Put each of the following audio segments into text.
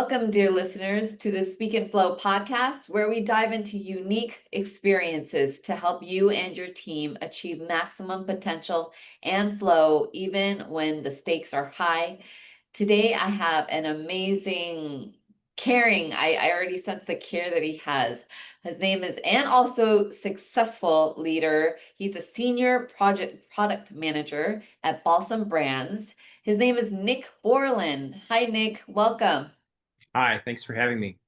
Welcome, dear listeners, to the Speak and Flow podcast, where we dive into unique experiences to help you and your team achieve maximum potential and flow, even when the stakes are high. Today, I have an amazing, caring, I already sense the care that he has. His name is, and also successful leader. He's a senior product manager at Balsam Brands. His name is Nick Bourland. Hi, Nick. Welcome. Hi, thanks for having me.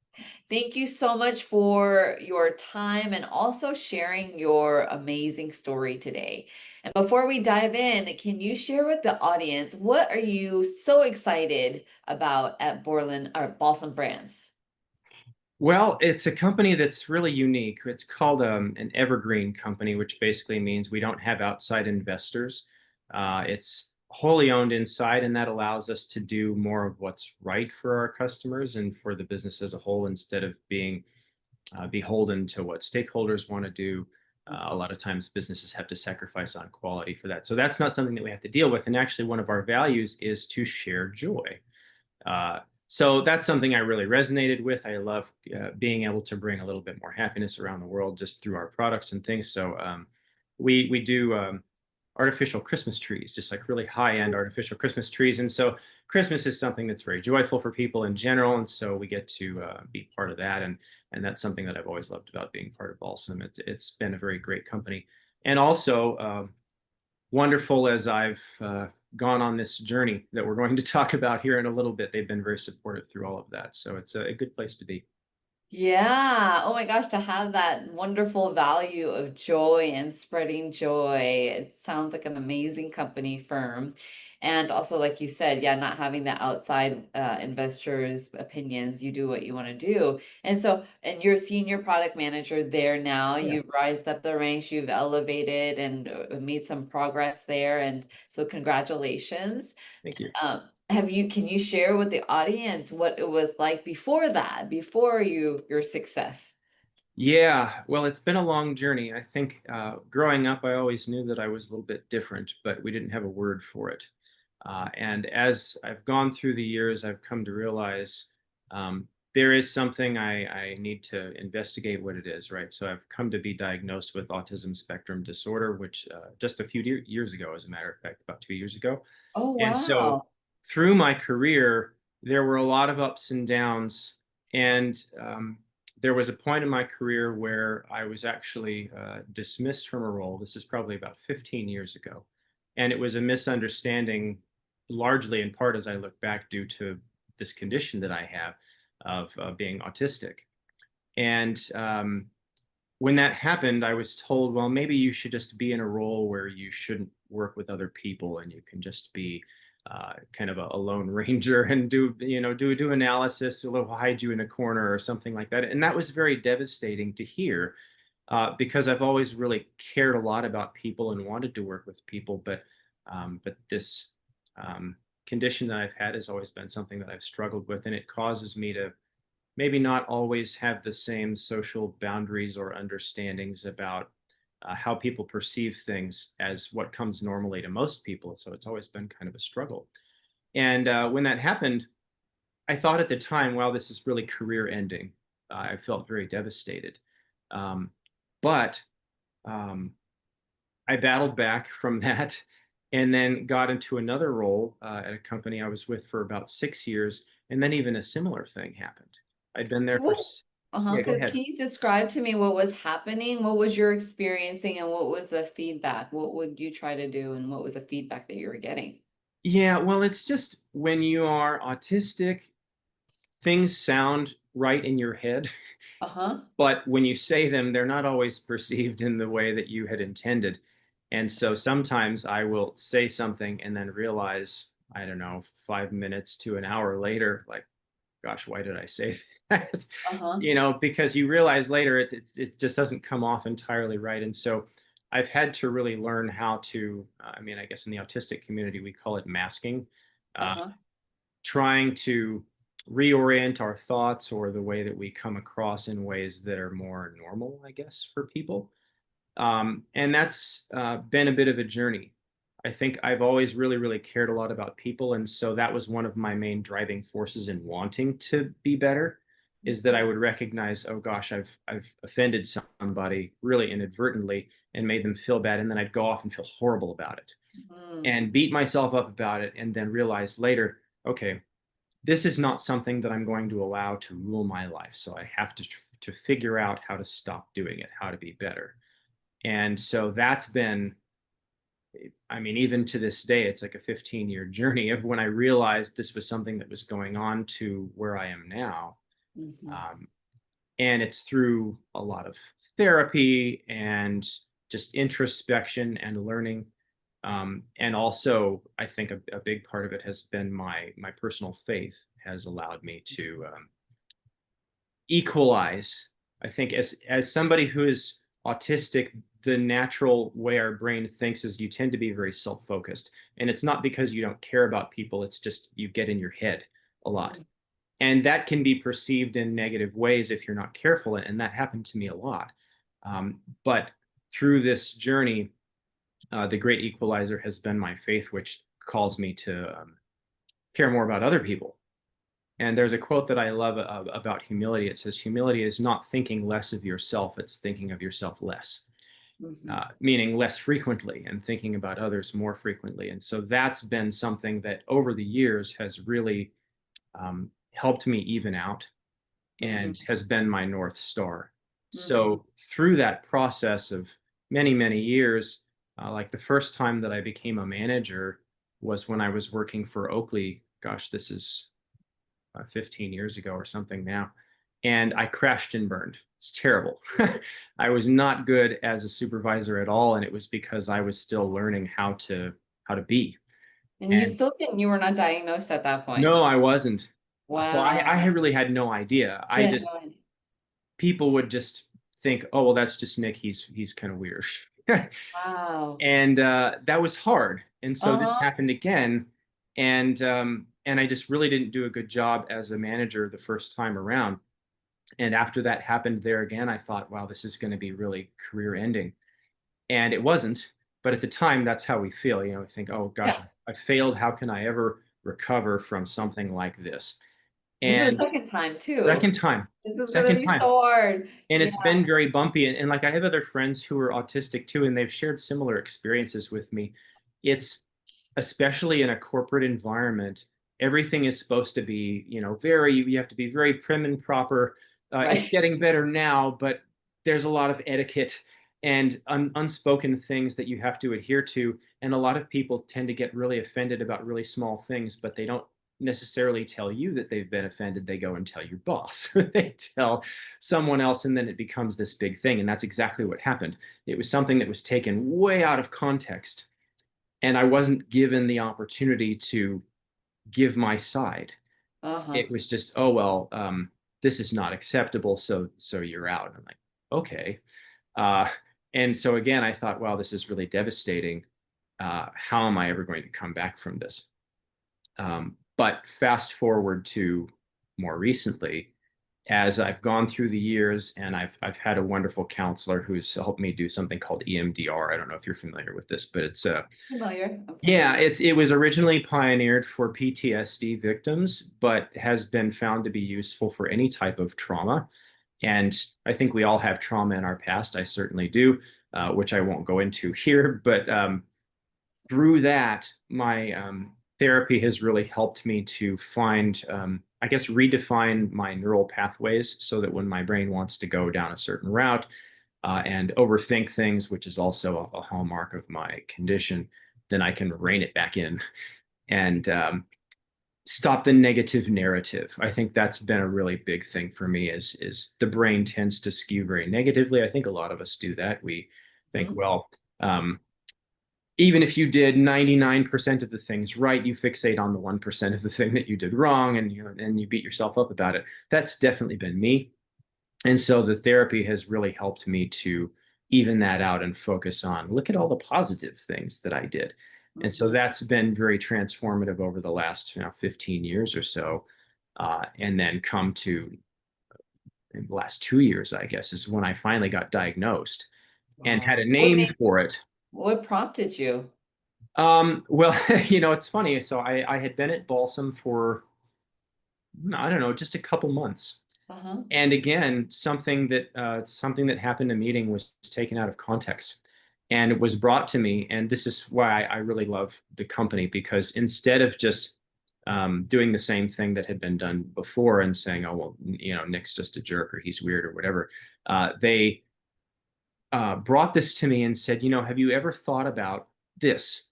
Thank you so much for your time and also sharing your amazing story today. And before we dive in, can you share with the audience what are you so excited about at Borland or Balsam Brands? Well, it's a company that's really unique. It's called an evergreen company, which basically means we don't have outside investors. It's wholly owned inside, and that allows us to do more of what's right for our customers and for the business as a whole instead of being beholden to what stakeholders want to do. A lot of times businesses have to sacrifice on quality for that. So that's not something that we have to deal with. And actually, one of our values is to share joy. So that's something I really resonated with. I love being able to bring a little bit more happiness around the world just through our products and things. So we do artificial Christmas trees, just like really high end artificial Christmas trees. And so Christmas is something that's very joyful for people in general. And so we get to be part of that. And that's something that I've always loved about being part of Balsam. It's been a very great company. And also, wonderful as I've gone on this journey that we're going to talk about here in a little bit. They've been very supportive through all of that. So it's a good place to be. Yeah. Oh my gosh, to have that wonderful value of joy and spreading joy. It sounds like an amazing company firm. And also, like you said, yeah, not having the outside investors' opinions, you do what you want to do. And you're a senior product manager there now. Yeah, You've rised up the ranks, you've elevated and made some progress there. And so, congratulations. thank you. Can you share with the audience what it was like before that, before your success? Yeah, well, it's been a long journey. I think growing up, I always knew that I was a little bit different, but we didn't have a word for it. And as I've gone through the years, I've come to realize there is something I need to investigate what it is, right? So I've come to be diagnosed with autism spectrum disorder, which just a few years ago, as a matter of fact, about 2 years ago. Oh, And so wow. through my career, there were a lot of ups and downs. And there was a point in my career where I was actually dismissed from a role. This is probably about 15 years ago. And it was a misunderstanding, largely in part as I look back, due to this condition that I have of being autistic. And when that happened, I was told, well, maybe you should just be in a role where you shouldn't work with other people and you can just be kind of a lone ranger and do analysis. We'll hide you in a corner or something like that. And that was very devastating to hear because I've always really cared a lot about people and wanted to work with people. But this condition that I've had has always been something that I've struggled with, and it causes me to maybe not always have the same social boundaries or understandings about how people perceive things as what comes normally to most people. So it's always been kind of a struggle. And when that happened, I thought at the time, wow, this is really career ending. I felt very devastated. Um, but um, I battled back from that and then got into another role at a company I was with for about 6 years. And then even a similar thing happened. I'd been there So for, what, uh-huh, yeah, go because ahead. can you describe to me what was happening? What was your experiencing and what was the feedback? What would you try to do and what was the feedback that you were getting? Yeah, well, it's just when you are autistic, things sound right in your head, Uh-huh. but when you say them, they're not always perceived in the way that you had intended. And so sometimes I will say something and then realize, I don't know, 5 minutes to an hour later, like, gosh, why did I say that? Uh-huh. Because you realize later it just doesn't come off entirely right. And so I've had to really learn how to, I mean, I guess in the autistic community, we call it masking, uh, Uh-huh. trying to reorient our thoughts or the way that we come across in ways that are more normal, I guess, for people. And that's been a bit of a journey. I think I've always really, really cared a lot about people. And so that was one of my main driving forces in wanting to be better, is that I would recognize, oh gosh, I've offended somebody really inadvertently and made them feel bad. And then I'd go off and feel horrible about it Mm, and beat myself up about it. And then realize later, okay, this is not something that I'm going to allow to rule my life. So I have to figure out how to stop doing it, how to be better. And so that's been, I mean, even to this day, it's like a 15-year journey of when I realized this was something that was going on to where I am now. mhm, Um, and it's through a lot of therapy and just introspection and learning. And also, I think a big part of it has been my personal faith has allowed me to equalize. I think as somebody who is autistic, the natural way our brain thinks is you tend to be very self-focused. And it's not because you don't care about people, it's just you get in your head a lot. mm, And that can be perceived in negative ways if you're not careful. And that happened to me a lot. But through this journey, the great equalizer has been my faith, which calls me to care more about other people. And there's a quote that I love about humility. It says, humility is not thinking less of yourself, it's thinking of yourself less, mhm, meaning less frequently and thinking about others more frequently. And so that's been something that over the years has really helped me even out mhm, and has been my North Star. mhm. So through that process of many, many years, like the first time that I became a manager was when I was working for Oakley. Gosh, this is 15 years ago or something now. And I crashed and burned. It's terrible. I was not good as a supervisor at all. And it was because I was still learning how to be. And you And still didn't, you were not diagnosed at that point. no, I wasn't. So I Wow. really had no idea. You I had just no idea. people would just think, oh well, that's just Nick. He's kind of weird. Wow. And that was hard. And so this Uh-huh. happened again, and I just really didn't do a good job as a manager the first time around. And after that happened there again, I thought, wow, this is going to be really career ending. And it wasn't. But at the time, that's how we feel. We think, oh gosh, Yeah. I failed. How can I ever recover from something like this? This is the And second time too. second time, This is gonna second be time. so hard. And Yeah. it's been very bumpy. And like I have other friends who are autistic too, and they've shared similar experiences with me. It's especially in a corporate environment, everything is supposed to be, very, you have to be very prim and proper. It's Right. getting better now, but there's a lot of etiquette and unspoken things that you have to adhere to. And a lot of people tend to get really offended about really small things, but they don't necessarily tell you that they've been offended. They go and tell your boss, or they tell someone else, and then it becomes this big thing. And that's exactly what happened. It was something that was taken way out of context, and I wasn't given the opportunity to give my side. Uh-huh. It was just, oh well, this is not acceptable, so you're out. And I'm like, okay. Uh, and so again, I thought, wow, this is really devastating. How am I ever going to come back from this? But fast forward to more recently, as I've gone through the years, and I've had a wonderful counselor who's helped me do something called EMDR. I don't know if you're familiar with this, but it's Familiar. I'm yeah, familiar. it was originally pioneered for PTSD victims, but has been found to be useful for any type of trauma. And I think we all have trauma in our past. I certainly do, which I won't go into here. But through that, my therapy has really helped me to find, I guess, redefine my neural pathways so that when my brain wants to go down a certain route and overthink things, which is also a hallmark of my condition, then I can rein it back in and stop the negative narrative. I think that's been a really big thing for me. Is the brain tends to skew very negatively. I think a lot of us do that. We think, Mhm. well, even if you did 99% of the things right, you fixate on the 1% of the thing that you did wrong, and you beat yourself up about it. That's definitely been me. And so the therapy has really helped me to even that out and focus on, look at all the positive things that I did. And so Mhm. that's been very transformative over the last 15 years or so. And then come to in the last 2 years, I guess, is when I finally got diagnosed and had Wow. a name for it. What prompted you? Well, it's funny. So I had been at Balsam for, I don't know, just a couple months. Uh-huh. And again, something that happened in a meeting was taken out of context, and it was brought to me. And this is why I really love the company, because instead of just doing the same thing that had been done before and saying, "Oh well, Nick's just a jerk or he's weird or whatever," they brought this to me and said, "Have you ever thought about this?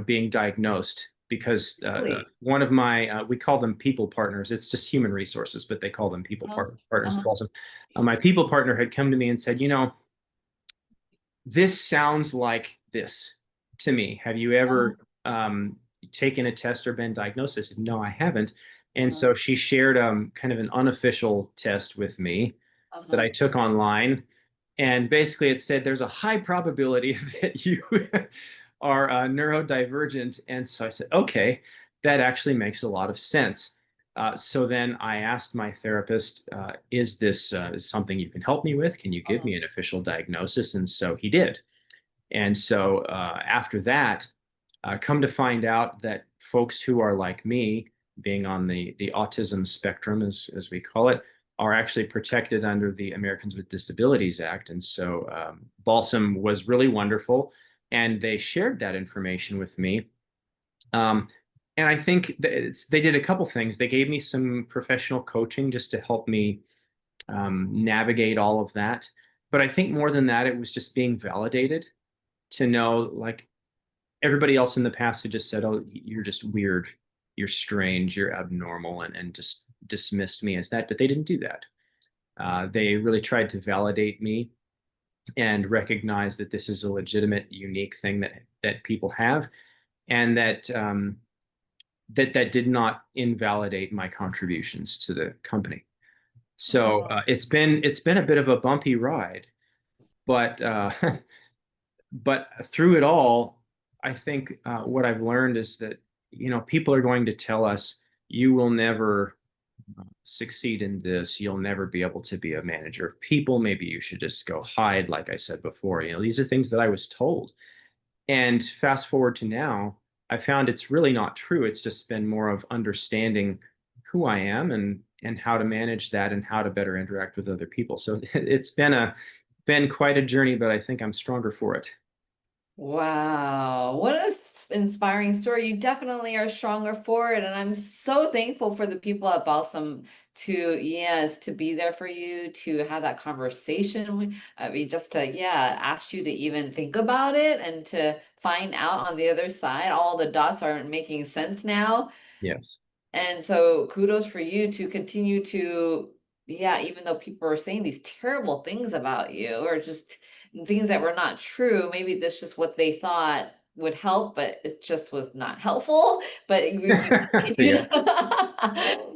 Being diagnosed?" Because Really? one of my, we call them people partners. It's just human resources, but they call them people Uh-huh. partners at Uh-huh. Balsam. My people partner had come to me and said, this sounds like this to me. Have you Uh-huh. ever taken a test or been diagnosed? I said, no, I haven't. And Uh-huh. so she shared kind of an unofficial test with me that Uh-huh. I took online. And basically, it said there's a high probability that you are neurodivergent. And so I said, okay, that actually makes a lot of sense. So then I asked my therapist, is this something you can help me with? Can you give Uh-huh. me an official diagnosis? And so he did. And so after that, come to find out that folks who are like me, being on the autism spectrum, as we call it, are actually protected under the Americans with Disabilities Act. And so Balsam was really wonderful, and they shared that information with me. Um, and I think that they did a couple things. They gave me some professional coaching just to help me navigate all of that. But I think more than that, it was just being validated to know, like, everybody else in the past had just said, "Oh, you're just weird, you're strange, you're abnormal," and just dismissed me as that. But they didn't do that. They really tried to validate me and recognize that this is a legitimate, unique thing that people have, and that did not invalidate my contributions to the company. So Wow. it's been a bit of a bumpy ride, but but through it all, I think what I've learned is that people are going to tell us, you will never succeed in this. You'll never be able to be a manager of people. Maybe you should just go hide, like I said before. These are things that I was told. And fast forward to now, I found it's really not true. It's just been more of understanding who I am and how to manage that and how to better interact with other people. So it's been quite a journey, but I think I'm stronger for it. Wow, what a inspiring story. You definitely are stronger for it. And I'm so thankful for the people at Balsam to, yes, to be there for you, to have that conversation. I mean, just to, yeah, ask you to even think about it and to find out on the other side, all the dots aren't making sense now. Yes. And so kudos for you to continue to, yeah, even though people are saying these terrible things about you or just things that were not true, maybe that's just what they thought would help, but it just was not helpful. But you Yeah. continued,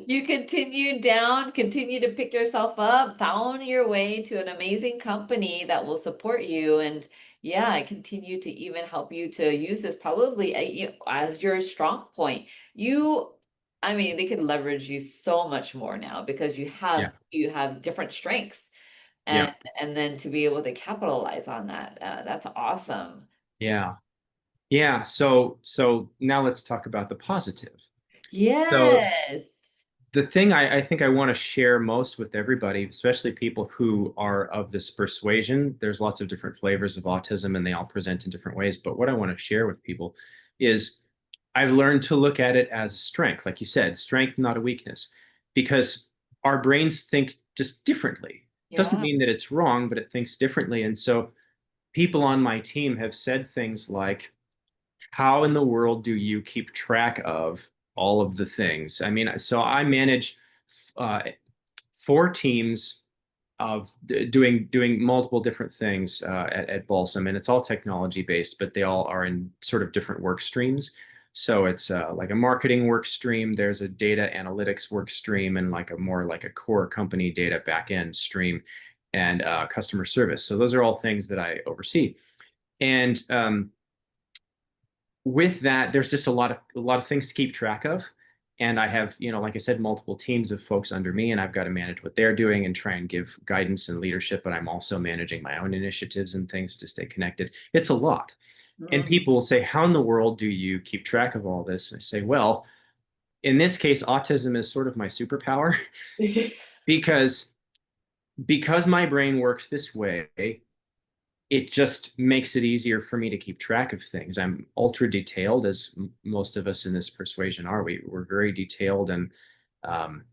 you continued down, continue to pick yourself up, found your way to an amazing company that will support you. And yeah, I continue to even help you to use this probably as your strong point. You I mean, they could leverage you so much more now because Yeah. you have different strengths Yeah. and then to be able to capitalize on that, that's awesome. Yeah. Yeah. So now let's talk about the positive. So Yes. the thing I think I want to share most with everybody, especially people who are of this persuasion, there's lots of different flavors of autism and they all present in different ways. But what I want to share with people is I've learned to look at it as a strength, like you said, strength, not a weakness, because our brains think just differently. Doesn't Yeah. mean that it's wrong, but it thinks differently. And so people on my team have said things like, how in the world do you keep track of all of the things? I mean, so I manage uh, four teams of doing multiple different things at Balsam, and it's all technology based, but they all are in sort of different work streams. So it's like a marketing work stream. There's a data analytics work stream, and like a more like a core company data backend stream, and customer service. So those are all things that I oversee. And with that, there's just a lot of things to keep track of. And I have, like I said, multiple teams of folks under me, and I've got to manage what they're doing and try and give guidance and leadership, but I'm also managing my own initiatives and things to stay connected. It's a lot. And Mm. people will say, how in the world do you keep track of all this? And I say, well, in this case, autism is sort of my superpower because my brain works this way, it just makes it easier for me to keep track of things. I'm ultra detailed, as most of us in this persuasion are. We're very detailed, and um,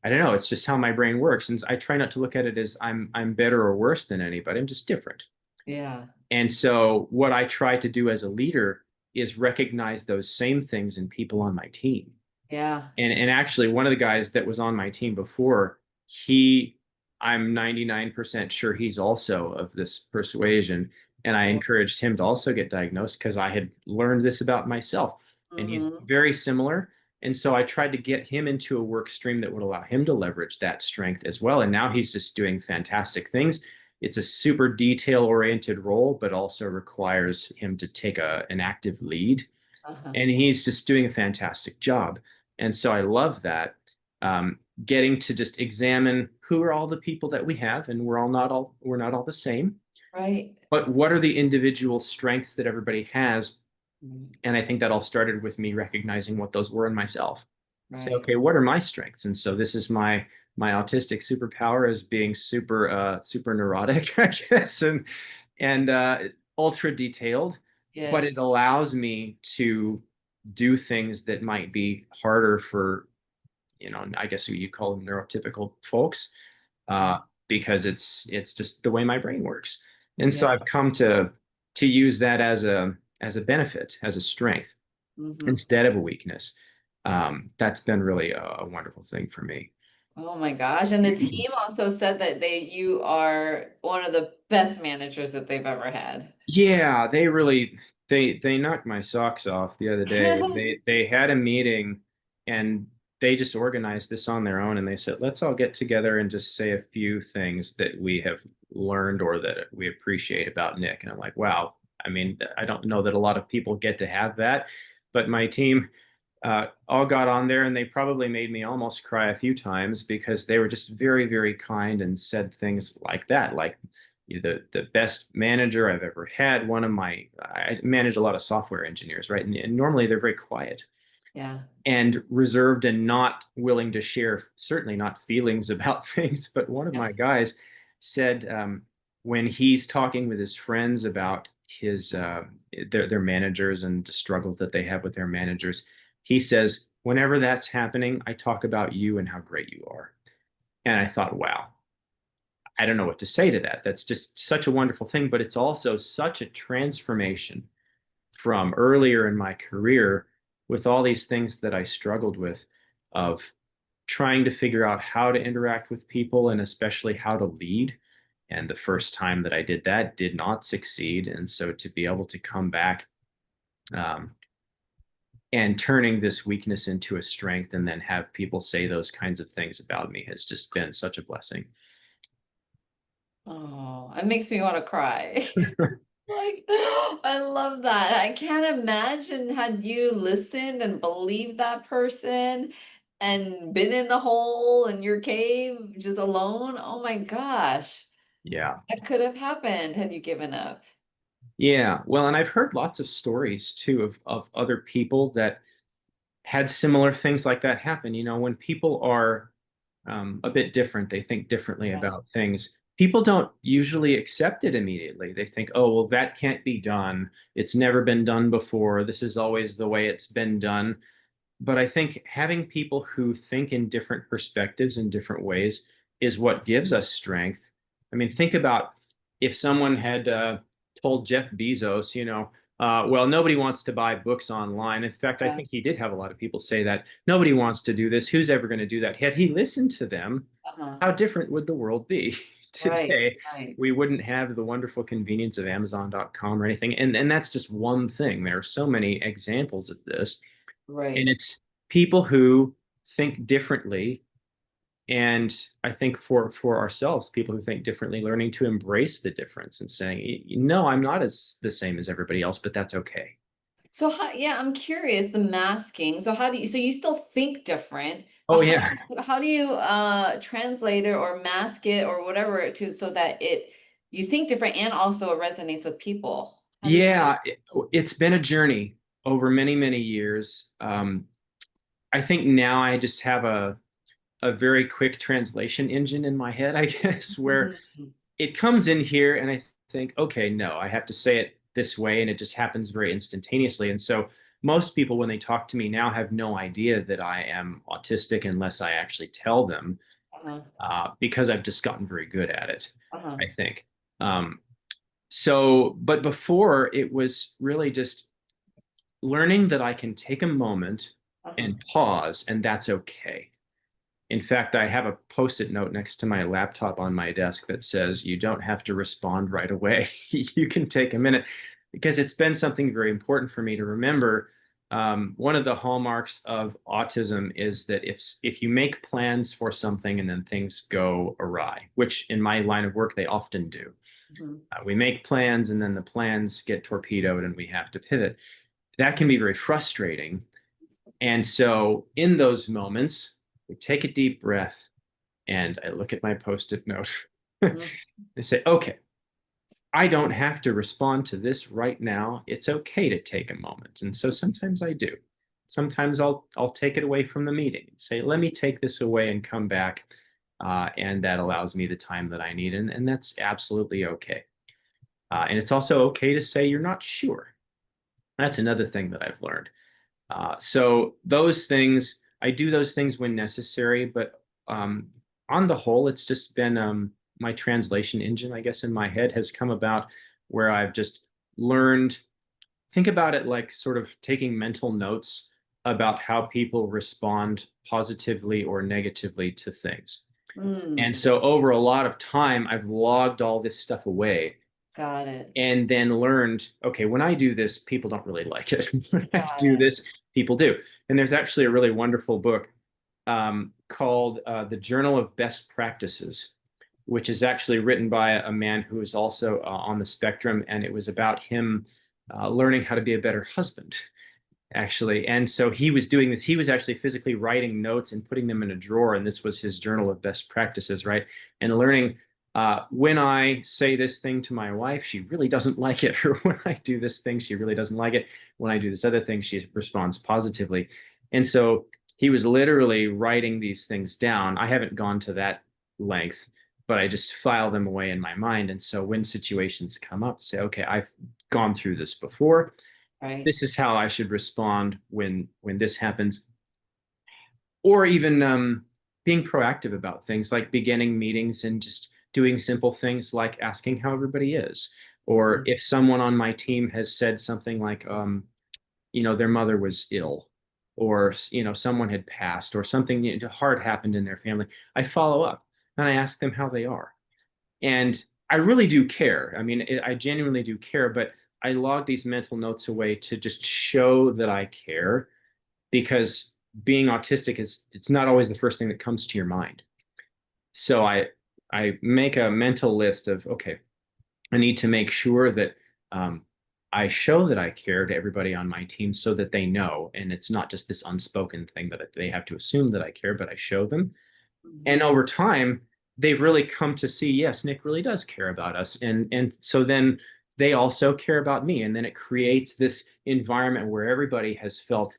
I don't know. It's just how my brain works, and I try not to look at it as I'm better or worse than anybody. I'm just different. Yeah. And so, what I try to do as a leader is recognize those same things in people on my team. Yeah. And actually, one of the guys that was on my team before, he, I'm 99% sure he's also of this persuasion. And I Yeah. encouraged him to also get diagnosed because I had learned this about myself. And he's Hmm. very similar. And so I tried to get him into a work stream that would allow him to leverage that strength as well. And now he's just doing fantastic things. It's a super detail oriented role, but also requires him to take an active lead, Uh-huh. and he's just doing a fantastic job. And so I love that, getting to just examine who are all the people that we have, and we're not all the same, Right. but what are the individual strengths that everybody has. Mm. And I think that all started with me recognizing what those were in myself. Say, Right. okay, what are my strengths? And so this is my autistic superpower, is being super neurotic, I guess, and ultra detailed, but Yes. it allows me to do things that might be harder for, I guess you'd call them neurotypical folks, Yeah. uh, because it's just the way my brain works. And so Yeah. I've come to use that as a benefit, as a strength Hmm. instead of a weakness. That's been really a wonderful thing for me. Oh my gosh. And the team also said that you are one of the best managers that they've ever had. Yeah, they really they knocked my socks off the other day. They had a meeting, and they just organized this on their own, and they said, let's all get together and just say a few things that we have learned or that we appreciate about Nick. And I'm like, wow. I mean, I don't know that a lot of people get to have that, but my team all got on there, and they probably made me almost cry a few times because they were just very, very kind and said things like that, like, the best manager I've ever had. I manage a lot of software engineers, right? And normally they're very quiet Yeah. and reserved and not willing to share, certainly not feelings about things. But one of Yeah. my guys said, when he's talking with his friends about their managers and the struggles that they have with their managers, he says, whenever that's happening, I talk about you and how great you are. And I thought, wow, I don't know what to say to that. That's just such a wonderful thing, but it's also such a transformation from earlier in my career with all these things that I struggled with, of trying to figure out how to interact with people and especially how to lead. And the first time that I did that did not succeed. And so to be able to come back, um, and turning this weakness into a strength and then have people say those kinds of things about me has just been such a blessing. Oh, it makes me want to cry. Like, I love that. I can't imagine had you listened and believed that person and been in the hole in your cave just alone. Oh my gosh. Yeah. That could have happened had you given up. Yeah. Well, and I've heard lots of stories too of other people that had similar things like that happen. When people are a bit different, they think differently Yeah. about things. People don't usually accept it immediately. They think, oh, well, that can't be done. It's never been done before. This is always the way it's been done. But I think having people who think in different perspectives in different ways is what gives us strength. I mean, think about if someone had told Jeff Bezos, well, nobody wants to buy books online. In fact, I Yeah. think he did have a lot of people say that. Nobody wants to do this. Who's ever going to do that? Had he listened to them, Uh-huh. how different would the world be Right. today? Right. We wouldn't have the wonderful convenience of Amazon.com or anything. And that's just one thing. There are so many examples of this. And Right. it's people who think differently. And I think for ourselves, people who think differently, learning to embrace the difference and saying, no, I'm not as the same as everybody else, but that's okay. So how, yeah, I'm curious, the masking. So how do you, so you still think different, but Oh yeah. how do you translate it or mask it or whatever to so that it you think different and also it resonates with people? How do you Yeah, it's been a journey over many, many years. I think now I just have a very quick translation engine in my head, I guess, where Mhm. it comes in here and I think, okay, no, I have to say it this way, and it just happens very instantaneously. And so most people, when they talk to me now, have no idea that I am autistic unless I actually tell them, Uh-huh. because I've just gotten very good at it, Uh-huh. I think. Um, but before it was really just learning that I can take a moment Uh-huh. and pause, and that's okay. In fact, I have a post-it note next to my laptop on my desk that says, you don't have to respond right away. You can take a minute, because it's been something very important for me to remember. One of the hallmarks of autism is that if you make plans for something and then things go awry, which in my line of work, they often do. Mhm. We make plans and then the plans get torpedoed and we have to pivot. That can be very frustrating. And so in those moments, we take a deep breath and I look at my post-it note. I Mhm. say, okay, I don't have to respond to this right now. It's okay to take a moment. And so sometimes I do. Sometimes I'll take it away from the meeting and say, let me take this away and come back. And that allows me the time that I need. And that's absolutely okay. And it's also okay to say you're not sure. That's another thing that I've learned. So those things, I do those things when necessary, but on the whole, it's just been my translation engine, I guess, in my head has come about where I've just learned, think about it like sort of taking mental notes about how people respond positively or negatively to things. And Mm, so over a lot of time, I've logged all this stuff away got it. and then learned, okay, when I do this, people don't really like it. When I Got do it. this, people do. And there's actually a really wonderful book called The Journal of Best Practices, which is actually written by a man who is also on the spectrum. And it was about him learning how to be a better husband, actually. And so he was doing this. He was actually physically writing notes and putting them in a drawer. And this was his journal of best practices, right? And learning, when I say this thing to my wife, she really doesn't like it. Or when I do this thing, she really doesn't like it. When I do this other thing, she responds positively. And so he was literally writing these things down. I haven't gone to that length, but I just file them away in my mind. And so when situations come up, say, okay, I've gone through this before. Right. This is how I should respond when this happens. Or even being proactive about things like beginning meetings and just doing simple things like asking how everybody is. Or Mhm. if someone on my team has said something like, their mother was ill, or someone had passed, or something hard happened in their family, I follow up and I ask them how they are. And I really do care. I mean, I genuinely do care, but I log these mental notes away to just show that I care, because being autistic is, it's not always the first thing that comes to your mind. So I make a mental list of, okay, I need to make sure that um, I show that I care to everybody on my team so that they know, and it's not just this unspoken thing that they have to assume that I care, but I show them. And Mhm. over time, they've really come to see, yes, Nick really does care about us. And so then they also care about me. And then it creates this environment where everybody has felt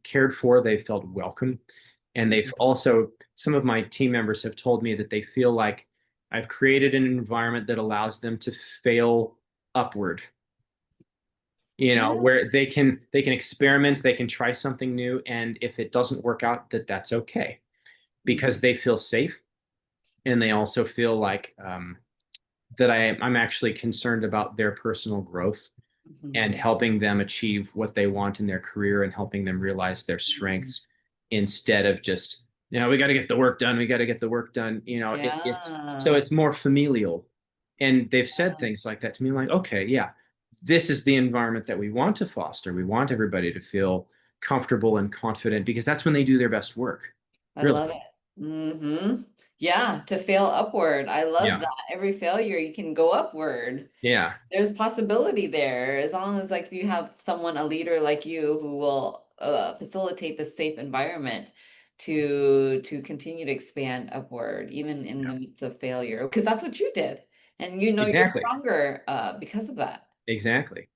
cared for, they felt welcome. And they've Mhm. also, some of my team members have told me that they feel like I've created an environment that allows them to fail upward, Yeah. where they can experiment, they can try something new. And if it doesn't work out, that's okay, because Mhm. they feel safe, and they also feel like that I'm actually concerned about their personal growth Mhm. and helping them achieve what they want in their career and helping them realize their Mhm. strengths, instead of just, we got to get the work done. We got to get the work done. It's so Yeah. it's more familial. And they've said things like that to me, like, okay, yeah, this is the environment that we want to foster. We want everybody to feel comfortable and confident, because that's when they do their best work. I Really. love it. Hmm. Yeah, to fail upward. I love Yeah. that. Every failure, you can go upward. Yeah. There's possibility there as long as like you have someone, a leader like you, who will facilitate the safe environment to continue to expand upward, even in the midst of failure, because that's what you did, and you know you're Exactly. stronger because of that. Exactly.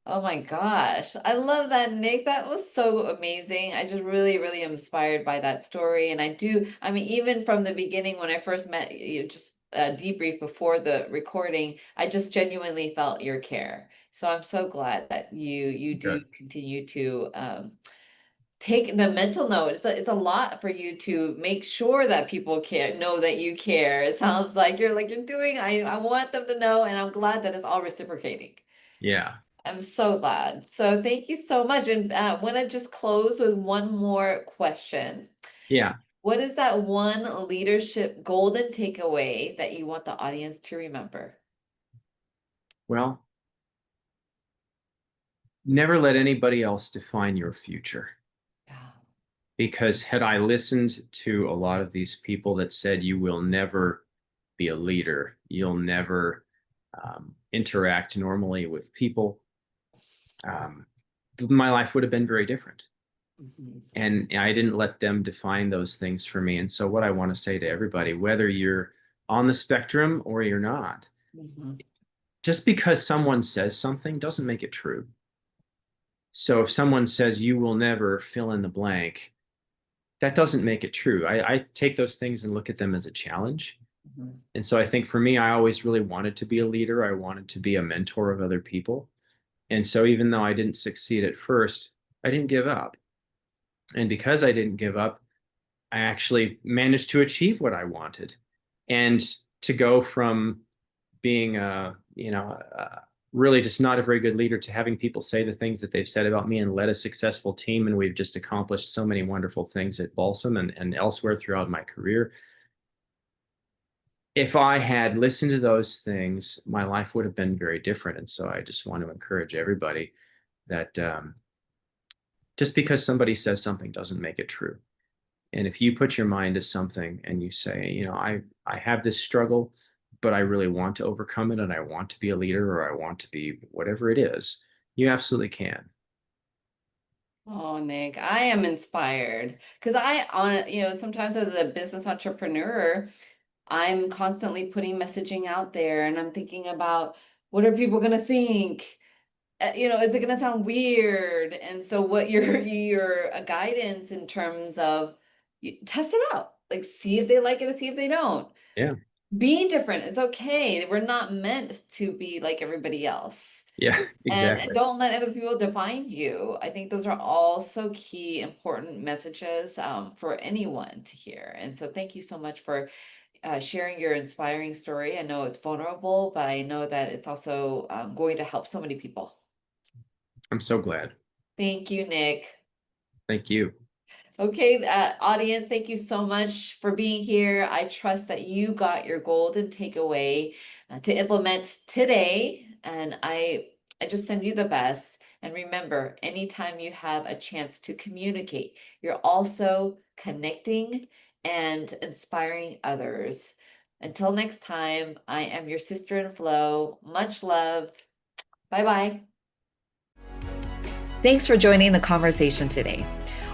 Oh my gosh. I love that, Nick. That was so amazing. I just really, really am inspired by that story. And I mean, even from the beginning, when I first met you, just debrief before the recording, I just genuinely felt your care. So I'm so glad that you do Good. continue to take the mental note. It's a lot for you to make sure that people care, know that you care. It sounds like you're doing, I want them to know, and I'm glad that it's all reciprocating. Yeah. I'm so glad. So thank you so much. And I want to just close with one more question. Yeah. What is that one leadership golden takeaway that you want the audience to remember? Well, never let anybody else define your future. Yeah. Because had I listened to a lot of these people that said, you will never be a leader, you'll never interact normally with people, my life would have been very different. Mhm. And I didn't let them define those things for me. And so, what I want to say to everybody, whether you're on the spectrum or you're not, Mhm. just because someone says something doesn't make it true. So, if someone says you will never fill in the blank, that doesn't make it true. I take those things and look at them as a challenge. Mhm. And so I think for me, I always really wanted to be a leader. I wanted to be a mentor of other people. And so even though I didn't succeed at first, I didn't give up. And because I didn't give up, I actually managed to achieve what I wanted. And to go from being really just not a very good leader to having people say the things that they've said about me and led a successful team. And we've just accomplished so many wonderful things at Balsam and elsewhere throughout my career. If I had listened to those things, my life would have been very different. And so I just want to encourage everybody that just because somebody says something doesn't make it true. And if you put your mind to something and you say, I have this struggle, but I really want to overcome it and I want to be a leader or I want to be whatever it is, you absolutely can. Oh, Nick, I am inspired because sometimes as a business entrepreneur, I'm constantly putting messaging out there and I'm thinking about what are people going to think? Is it going to sound weird? And so what your guidance in terms of test it out, like see if they like it or see if they don't. Yeah. Be different. It's okay. We're not meant to be like everybody else. Yeah, And exactly. don't let other people define you. I think those are all so key, important messages for anyone to hear. And so thank you so much for sharing your inspiring story. I know it's vulnerable, but I know that it's also going to help so many people. I'm so glad. Thank you, Nick. Thank you. Okay, audience, thank you so much for being here. I trust that you got your golden takeaway to implement today, and I just send you the best. And remember, anytime you have a chance to communicate, you're also connecting and inspiring others. Until next time, I am your sister in flow. Much love. Bye bye. Thanks for joining the conversation today.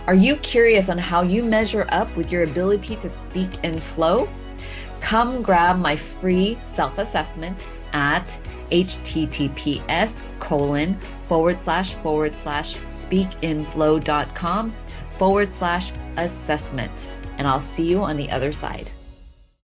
Are you curious on how you measure up with your ability to speak in flow? Come grab my free self-assessment at https://speakinflow.com/assessment. And I'll see you on the other side.